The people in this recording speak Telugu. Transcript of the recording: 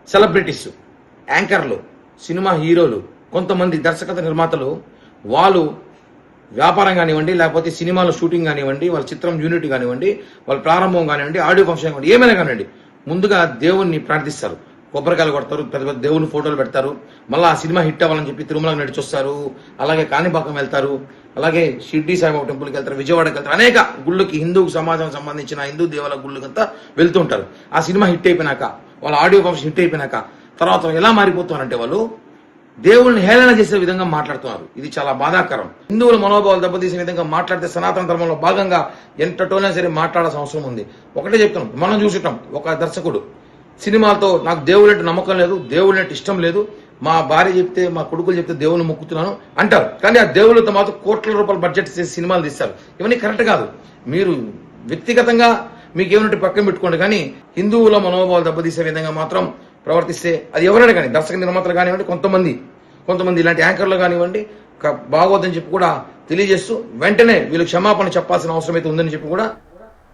సెలబ్రిటీస్, యాంకర్లు, సినిమా హీరోలు, కొంతమంది దర్శకత నిర్మాతలు వాళ్ళు వ్యాపారం కానివ్వండి, లేకపోతే సినిమాలో షూటింగ్ కానివ్వండి, వాళ్ళ చిత్రం యూనిట్ కానివ్వండి, వాళ్ళ ప్రారంభం కానివ్వండి, ఆడియో ఫంక్షన్ కానివ్వండి, ఏమైనా కానివ్వండి, ముందుగా దేవుణ్ణి ప్రార్థిస్తారు. కొబ్బరికాయలు కొడతారు, పెద్ద పెద్ద దేవుని ఫోటోలు పెడతారు. మళ్ళీ ఆ సినిమా హిట్ అవ్వాలని చెప్పి తిరుమలకు నడిచొస్తారు. అలాగే కాణిపాకం వెళ్తారు, అలాగే షిర్డీ సాయిబాబా టెంపుల్కి వెళ్తారు, విజయవాడకి వెళ్తారు. అనేక గుళ్ళకి, హిందూ సమాజం సంబంధించిన హిందూ దేవాల గుళ్ళకంతా వెళ్తూ ఉంటారు. ఆ సినిమా హిట్ అయిపోయినాక, వాళ్ళ ఆడియో ఫంక్షన్ హిట్ అయిపోయినాక తర్వాత ఎలా మారిపోతున్నారంటే వాళ్ళు దేవుళ్ళని హేళన చేసే విధంగా మాట్లాడుతున్నారు. ఇది చాలా బాధాకరం. హిందువుల మనోభావాలు దెబ్బతీసే విధంగా మాట్లాడితే సనాతన ధర్మంలో భాగంగా ఎంతటోనే సరే మాట్లాడాల్సిన అవసరం ఉంది. ఒకటే చెప్తున్నాం, మనం చూసుకుంటాం, ఒక దర్శకుడు సినిమాలతో నాకు దేవుళ్ళంటే నమ్మకం లేదు, దేవుళ్ళంటే ఇష్టం లేదు, మా భార్య చెప్తే, మా కొడుకులు చెప్తే దేవుని మొక్కుతున్నాను అంటారు. కానీ ఆ దేవుళ్ళతో మాత్రం కోట్ల రూపాయల బడ్జెట్ చేసి సినిమాలు తీస్తారు. ఇవన్నీ కరెక్ట్ కాదు. మీరు వ్యక్తిగతంగా మీకు ఏమంటే పక్కన పెట్టుకోండి, కానీ హిందువుల మనోభావాలు దెబ్బతీసే విధంగా మాత్రం ప్రవర్తిస్తే అది ఎవరైనా కానీ, దర్శక నిర్మాతలు కానివ్వండి, కొంతమంది ఇలాంటి యాంకర్లు కానివ్వండి, బాగోదని చెప్పి కూడా తెలియజేస్తూ వెంటనే వీళ్ళు క్షమాపణ చెప్పాల్సిన అవసరం అయితే ఉందని చెప్పి కూడా